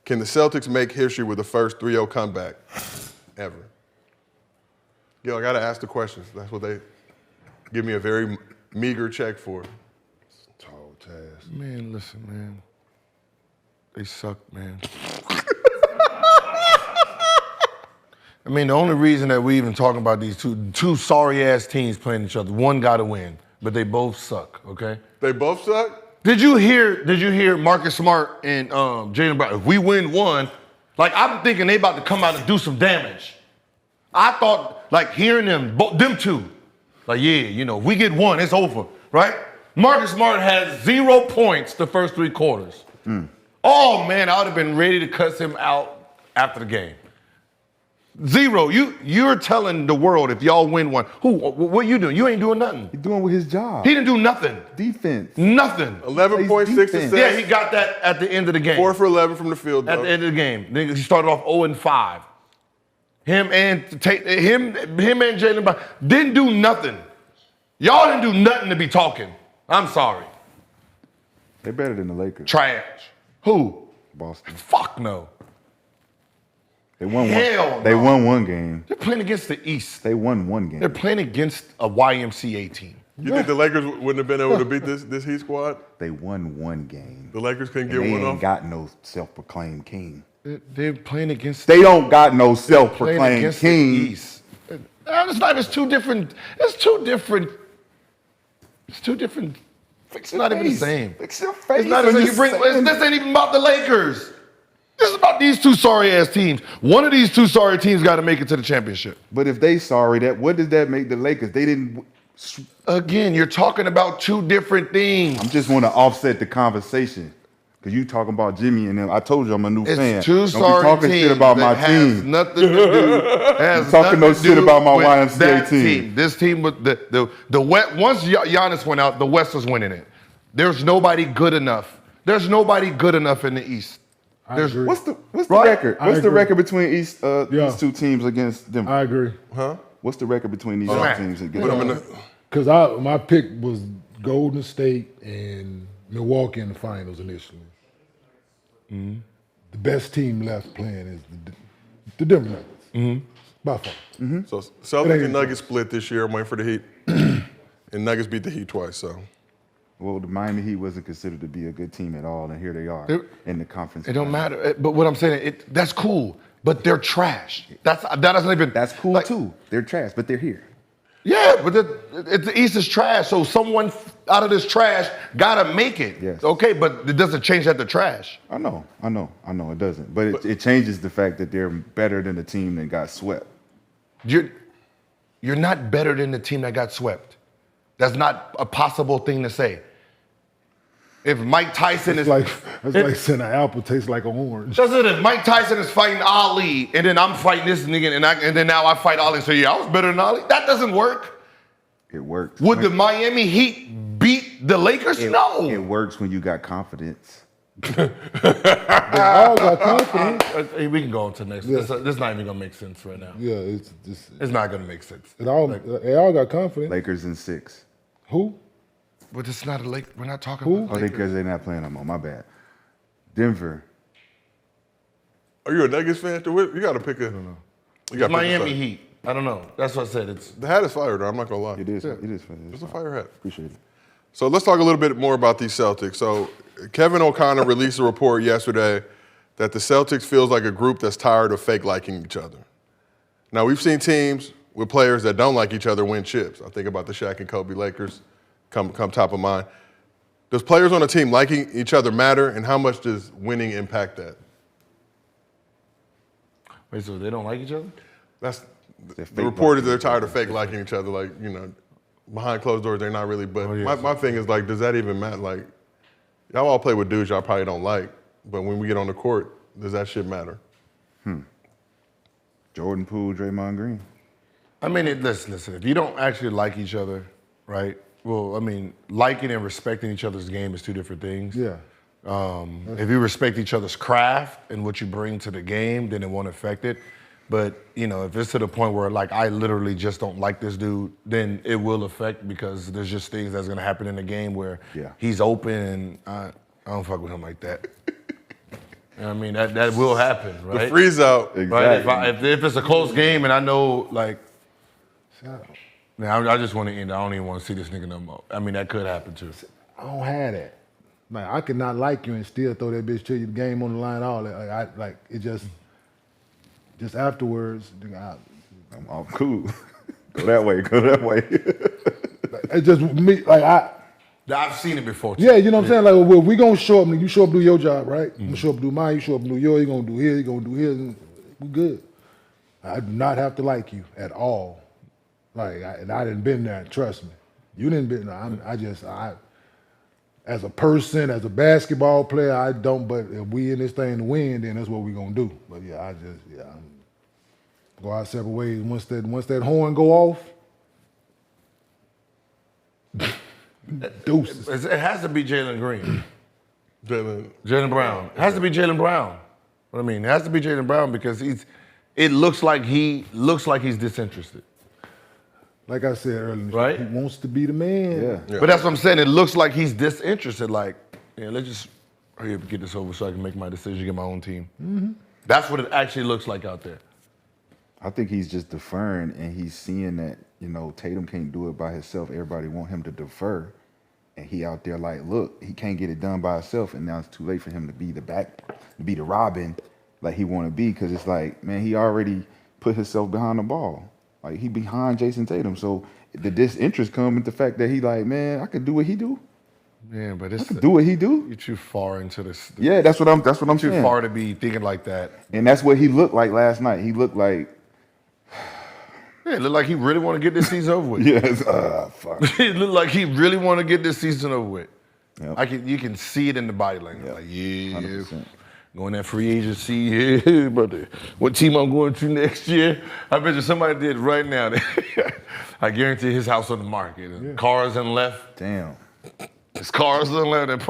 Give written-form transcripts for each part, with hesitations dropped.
Can the Celtics make history with the first 3-0 comeback ever? Yo, I got to ask the questions. That's what they give me a very meager check for. Tall task. Man, listen, man. They suck, man. I mean, the only reason that we even talking about these two sorry-ass teams playing each other, one got to win, but they both suck, okay? They both suck? Did you hear Marcus Smart and Jaylen Brown? If we win one, like I'm thinking they about to come out and do some damage. I thought, like hearing them two, like if we get one, it's over, right? Marcus Smart has 0 points the first 3 quarters. Oh man, I would have been ready to cuss him out after the game. 0. You're telling the world if y'all win one, what you doing? You ain't doing nothing. He's doing with his job. He didn't do nothing. Defense. Nothing. 11.6 assists. Yeah, he got that at the end of the game. 4 for 11 from the field, though. At the end of the game. He started off 0-5. Him and Jaylen Brown didn't do nothing. Y'all didn't do nothing to be talking. I'm sorry. They're better than the Lakers. Trash. Who? Boston. Fuck no. They won Hell one. They no. won one game. They're playing against the East. They won one game. They're playing against a YMCA team. You think the Lakers wouldn't have been able to beat this Heat squad? They won one game. The Lakers couldn't And get one they off? ain't got no self-proclaimed king. They're playing against. They don't got no playing self-proclaimed against king. the East. It's not. It's two different. It's two different. It's two different. It's not even the same. Fix your face. It's not as if you bring. This ain't even about the Lakers. This is about these two sorry ass teams. One of these two sorry teams got to make it to the championship. But if they sorry, what does that make the Lakers? They didn't. Again, you're talking about two different things. I just want to offset the conversation. Because you talking about Jimmy and them. I told you I'm a new fan. It's two Don't sorry be talking teams shit about my that has team. nothing to do. Has talking no nothing to shit do about my with YMCA that team. This team with the West. Once Giannis went out, the West was winning it. There's nobody good enough. There's nobody good enough in the East. What's the Right? record? What's the record between these two teams against them? I agree. Huh? What's the record between these two teams against them? Because my pick was Golden State and Milwaukee in the finals initially. Mm-hmm. The best team left playing is the Denver Nuggets. Mm-hmm. By far. Mm-hmm. So Celtics and Nuggets split this year. I'm waiting for the Heat. And Nuggets beat the Heat twice, so. Well, the Miami Heat wasn't considered to be a good team at all, and here they are in the conference. It don't matter. But what I'm saying, that's cool. But they're trash. That doesn't even. That's cool too. They're trash, but they're here. Yeah, but the East is trash. So someone out of this trash gotta make it. Yes. Okay, but it doesn't change that they're trash. I know. It doesn't. But it changes the fact that they're better than the team that got swept. You're not better than the team that got swept. That's not a possible thing to say. If Mike Tyson It's like saying an apple tastes like an orange. That's it. If Mike Tyson is fighting Ali, and then I'm fighting this nigga, and then now I fight Ali, so yeah, I was better than Ali. That doesn't work. It works. Would the Miami Heat beat the Lakers? No. It works when you got confidence. They all got confidence. We can go on to the next. Yeah. This is not even gonna make sense right now. Yeah, It's not gonna make sense. they all got confidence. Lakers in 6. Who? But it's not a Lake. We're not talking Who? about Oh, Lakers. because they're not playing no more. My bad. Denver. Are you a Nuggets fan? You got to pick a. You It's gotta pick a Miami side. Heat. I don't know. That's what I said. It's The hat is fire, though. I'm not gonna lie. It is. Yeah. It is. It's a fire hat. Appreciate it. So let's talk a little bit more about these Celtics. So Kevin O'Connor released a report yesterday that the Celtics feels like a group that's tired of fake liking each other. Now we've seen teams with players that don't like each other win chips. I think about the Shaq and Kobe Lakers come top of mind. Does players on a team liking each other matter, and how much does winning impact that? wait. So they don't like each other? That's the report is they're tired of fake liking each other. Like, you know, behind closed doors, they're not really. But my thing is, like, does that even matter? Like, y'all all play with dudes y'all probably don't like, but when we get on the court, does that shit matter? Jordan Poole, Draymond Green. I mean, listen. If you don't actually like each other, right? Well, I mean, liking and respecting each other's game is two different things. Yeah. If you respect each other's craft and what you bring to the game, then it won't affect it. But, you know, if it's to the point where, like, I literally just don't like this dude, then it will affect because there's just things that's going to happen in the game where he's open and I don't fuck with him like that. You know what I mean, that will happen, right? The freeze out. Right? Exactly. If it's a close game and I know, like, man, I just want to end. I don't even want to see this nigga no more. I mean, that could happen too. I don't have that. Like, I could not like you and still throw that bitch to you, the game on the line, all that. Like, it just afterwards, I'm cool. Go that way. Go that way. it just me, like, I've seen it before too. yeah, you know what I'm saying? Like, well, we gonna show up, you show up, do your job, right? I'm gonna show up, do mine, you show up, do yours, you gonna do his, you gonna do his, and we good. I do not have to like you at all. Like, and I didn't been there, trust me. You didn't been there. As a person, as a basketball player, I don't, but if we in this thing to win, then that's what we gonna do. But yeah, I'm go our separate ways. Once that horn go off, deuces. It has to be Jalen Green. Jaylen Brown. It has to be Jaylen Brown. What I mean, it has to be Jaylen Brown because it looks like he's disinterested. Like I said earlier, Right? he wants to be the man. Yeah. But that's what I'm saying. It looks like he's disinterested. Like, yeah, let's just hurry up and get this over so I can make my decision, get my own team. Mm-hmm. That's what it actually looks like out there. I think he's just deferring, and he's seeing that, Tatum can't do it by himself. Everybody want him to defer. And he out there like, look, he can't get it done by himself, and now it's too late for him to be the Robin like he want to be, because it's like, man, he already put himself behind the ball. Like, he behind Jayson Tatum. So the disinterest come with the fact that he like, man, I could do what he do. Yeah, but I could do what he do. You're too far into this. Yeah, that's what I'm Too saying. far to be thinking like that. And that's what he looked like last night. He looked like, Yeah, it looked like he really want to get this season over with. yes, fuck. It looked like he really want to get this season over with. Yep. You can see it in the body language. Yep. Like, yeah, 100%. going that free agency, yeah, brother. What team I'm going to next year? I bet you somebody did right now. I guarantee his house on the market. Yeah. Cars on the left. Damn. His cars on the left. And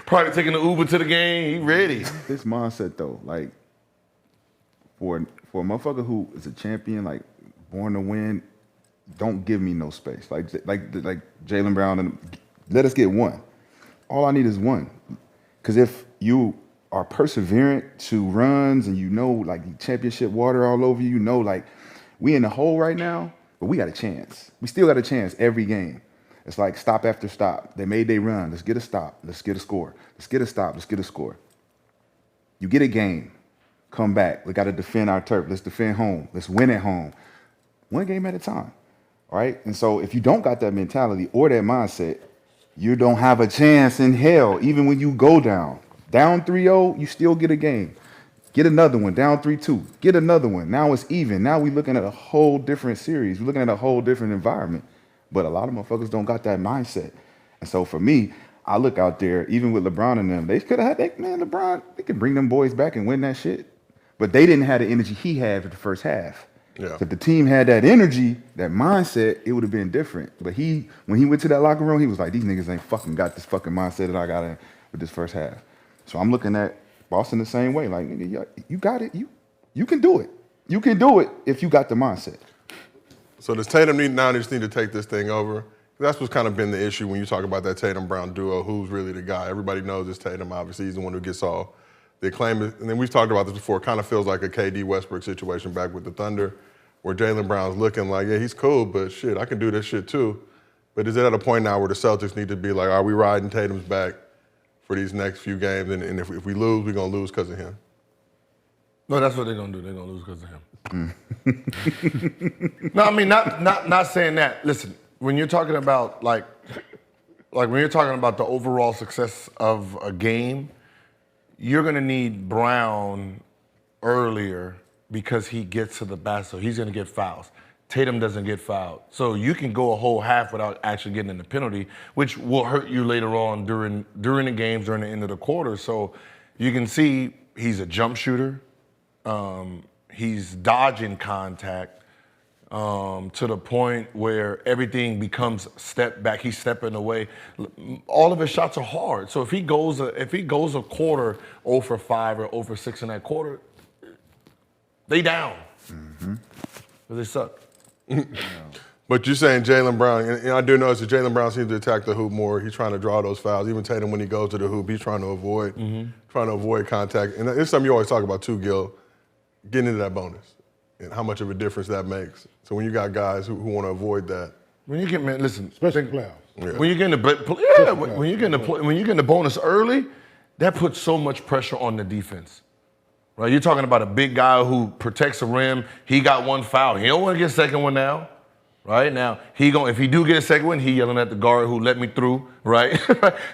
probably taking the Uber to the game. He ready. This mindset though, like for a motherfucker who is a champion, like born to win, don't give me no space. Like Jaylen Brown, and let us get one. All I need is one. Because if you are perseverant to runs and like championship water all over you, like we in the hole right now, but we got a chance. We still got a chance every game. It's like stop after stop. They made their run. Let's get a stop. Let's get a score. Let's get a stop. Let's get a score. You get a game. Come back. We got to defend our turf. Let's defend home. Let's win at home. One game at a time. All right? And so if you don't got that mentality or that mindset, you don't have a chance in hell. Even when you go down 3-0, you still get a game. Get another one, down 3-2. Get another one. Now it's even. Now we're looking at a whole different series. We're looking at a whole different environment. But a lot of motherfuckers don't got that mindset. And so for me, I look out there, even with LeBron and them, they could have had, LeBron, they could bring them boys back and win that shit. But they didn't have the energy he had for the first half. Yeah. If the team had that energy, that mindset, it would have been different. But when he went to that locker room, he was like, these niggas ain't fucking got this fucking mindset that I got in with this first half. So I'm looking at Boston the same way. Like, nigga, you got it. You can do it. You can do it if you got the mindset. So does Tatum just need to take this thing over? That's what's kind of been the issue when you talk about that Tatum-Brown duo. Who's really the guy? Everybody knows it's Tatum, obviously. He's the one who gets all the acclaim. And then we've talked about this before. It kind of feels like a KD Westbrook situation back with the Thunder, where Jaylen Brown's looking like, yeah, he's cool, but shit, I can do this shit too. But is it at a point now where the Celtics need to be like, are we riding Tatum's back for these next few games? And if we lose, we're going to lose because of him. No, that's what they're going to do. They're going to lose because of him. No, I mean, not saying that. Listen, when you're talking about like when you're talking about the overall success of a game, you're going to need Brown earlier because he gets to the basket. So he's going to get fouls. Tatum doesn't get fouled. So you can go a whole half without actually getting in the penalty, which will hurt you later on during the games, during the end of the quarter. So you can see he's a jump shooter. He's dodging contact to the point where everything becomes step back. He's stepping away. All of his shots are hard. So if he goes a quarter 0 for 5 or 0 for 6 in that quarter, they down. Mm-hmm. They suck. But you're saying Jaylen Brown, and I do notice that Jaylen Brown seems to attack the hoop more. He's trying to draw those fouls. Even Tatum, when he goes to the hoop, he's trying to avoid contact. And it's something you always talk about too, Gil, getting into that bonus and how much of a difference that makes. So when you got guys who want to avoid that. When you get, man, listen, Especially in playoffs. Yeah. when you get in the bonus early, that puts so much pressure on the defense. Right? You're talking about a big guy who protects the rim. He got one foul. He don't want to get a second one now. Right? Now, if he do get a second one, he yelling at the guard who let me through, right?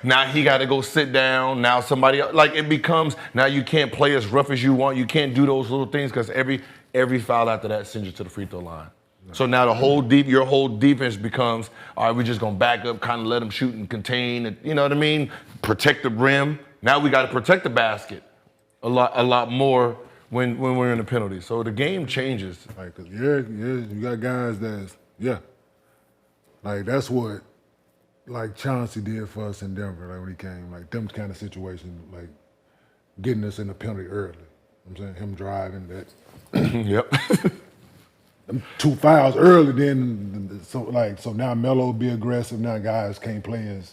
Now he got to go sit down. Now somebody, like it becomes, now you can't play as rough as you want. You can't do those little things because every foul after that sends you to the free throw line. So now your whole defense becomes, all right, we're just going to back up, kind of let them shoot and contain, and, you know what I mean? Protect the rim. Now we got to protect the basket a lot more when we're in the penalty. So the game changes. Like, cause you got guys that's, like that's what, like Chauncey did for us in Denver, like when he came, like them kind of situations, like getting us in the penalty early. I'm saying him driving that. Yep. Them 2 fouls early, then so now Melo will be aggressive. Now guys can't play as.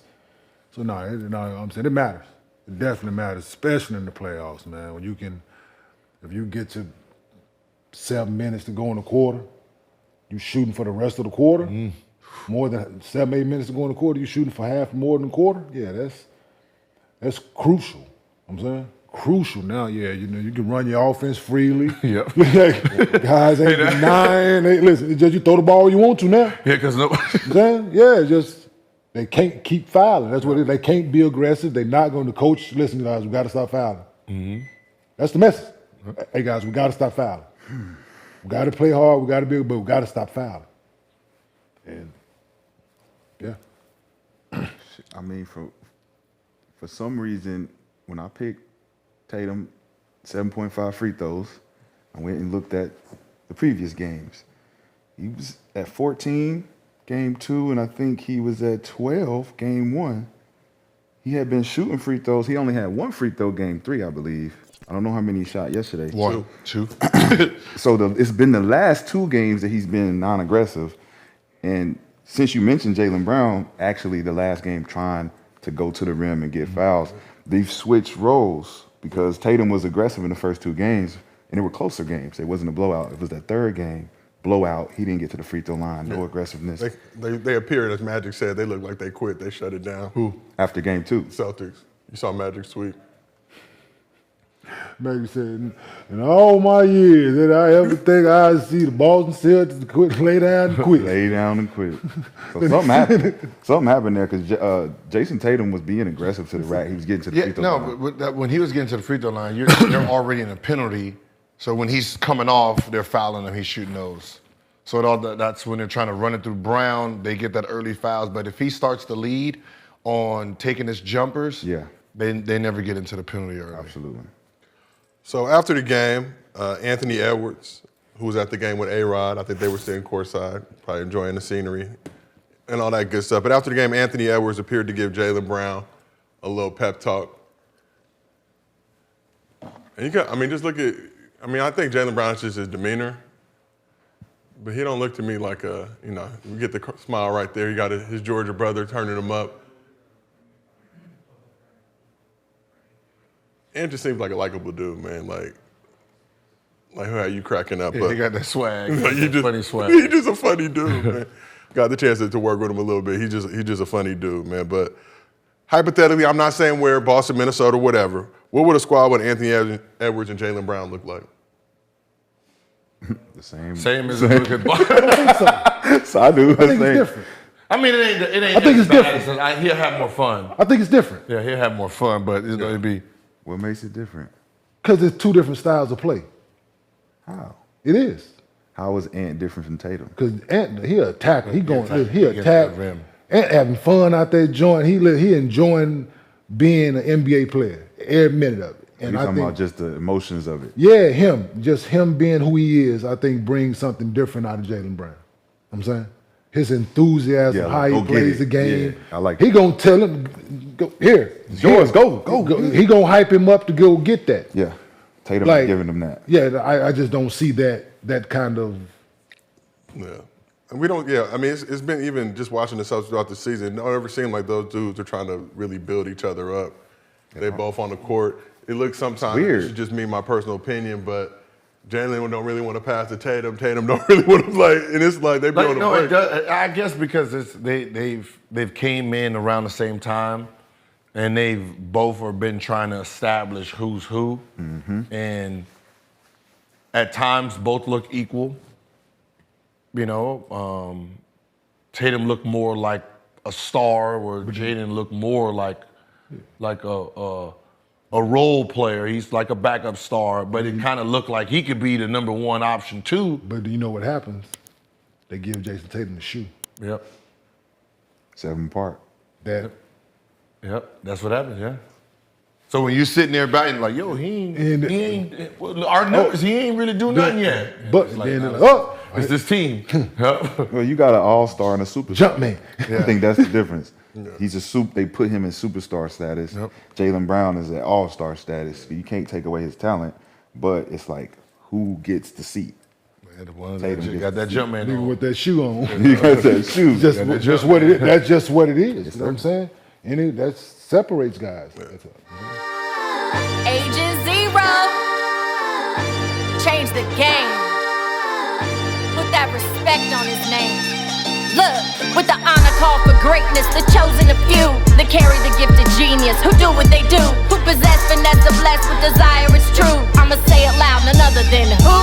So I'm saying it matters. It definitely matters, especially in the playoffs, man. When if you get to 7 minutes to go in the quarter, you shooting for the rest of the quarter. More than 7, 8 minutes to go in the quarter, you shooting for half more than a quarter. Yeah, that's crucial. I'm saying crucial now. Yeah, you can run your offense freely. Yep. Guys ain't denying. Listen, it's just you throw the ball where you want to now. Yeah, because They can't keep fouling. That's what they can't be aggressive. They're not going to coach. Listen, guys, we got to stop fouling. That's the message. Hey, guys, we got to stop fouling. We got to play hard. We got to be, but we got to stop fouling. And yeah, I mean, for some reason, when I picked Tatum 7.5 free throws, I went and looked at the previous games. He was at 14. Game 2, and I think he was at 12, game 1. He had been shooting free throws. He only had 1 free throw game 3, I believe. I don't know how many he shot yesterday. 1, 2. So it's been the last 2 games that he's been non-aggressive. And since you mentioned Jaylen Brown, actually the last game trying to go to the rim and get fouls, they've switched roles because Tatum was aggressive in the first 2 games, and they were closer games. It wasn't a blowout. It was that third game. Blowout. He didn't get to the free throw line. No aggressiveness. They appeared, as Magic said, they looked like they quit. They shut it down. Who? After game 2. Celtics. You saw Magic's tweet. Magic said, in all my years, did I ever think I'd see the Boston Celtics quit, lay down and quit? Lay down and quit. So something happened. Something happened there because Jayson Tatum was being aggressive to the rack. He was getting to the free throw line. But when he was getting to the free throw line, you're already in a penalty. So when he's coming off, they're fouling him. He's shooting those. So that's when they're trying to run it through Brown. They get that early fouls. But if he starts to lead on taking his jumpers, they never get into the penalty early. Absolutely. So after the game, Anthony Edwards, who was at the game with A-Rod, I think they were sitting courtside, probably enjoying the scenery and all that good stuff. But after the game, Anthony Edwards appeared to give Jaylen Brown a little pep talk. And just look at. I think Jaylen Brown is just his demeanor, but he don't look to me like you get the smile right there. He got his Georgia brother turning him up. And just seems like a likable dude, man. Like how you cracking up. Yeah, he got that swag. Funny swag. He's just a funny dude, man. Got the chance to work with him a little bit. He's just a funny dude, man. But hypothetically, I'm not saying where, Boston, Minnesota, whatever. What would a squad with Anthony Edwards and Jaylen Brown look like? The same. Same as a good ball. So I do. I think it's different. I mean, it ain't. I think it's different. He'll have more fun. I think it's different. Yeah, he'll have more fun, but it'll be. What makes it different? Because it's 2 different styles of play. How? It is. How is Ant different from Tatum? Because Ant, he a tackler. He He attack. Ant having fun out there he enjoying being an NBA player every minute of it. And you're talking about just the emotions of it. Yeah, him being who he is, I think brings something different out of Jaylen Brown. I'm saying his enthusiasm, how he plays the game. Yeah, I like he gonna tell him, go here, it's yours, go. He gonna hype him up to go get that. Yeah, Tatum giving him that. Yeah, I just don't see that kind of. Yeah. We don't, yeah, I mean, it's been even just watching the Celtics throughout the season, it don't ever seem like those dudes are trying to really build each other up. They're both on the court. It looks sometimes, weird. this is just me, my personal opinion, but Jaylen don't really want to pass to Tatum. Tatum don't really want to play, and it's like they be on the no, break. it does, I guess because they've came in around the same time, and they've both have been trying to establish who's who, and at times both look equal. You know, Tatum looked more like a star, where Jaylen looked more like a role player. He's like a backup star, but it kind of looked like he could be the #1 option too. But do you know what happens? They give Jayson Tatum the shoe. Yep. 7 apart. That Yep. That's what happens. Yeah. So when you're sitting there batting like, yo, he ain't well, our numbers, he ain't really do nothing yet. But It's like, then nah, they're like, oh, it's this team. Yep. Well, you got an all-star and a superstar. jump man. I think that's the difference. He's they put him in superstar status. Yep. Jaylen Brown is at all-star status. You can't take away his talent, but it's like who gets the seat? Man, the ones Tatum that gets got that jump man Nigga on. with that shoe on. You got that shoe. just what it is. That's just what it is. You know what I'm saying? And that separates guys. That's all. Age is 0. Change the game. Put that respect on his name. Look, with the honor call for greatness, the chosen of few that carry the gift of genius, who do what they do, who possess finesse, are blessed with desire, it's true. I'ma say it loud, none other than who?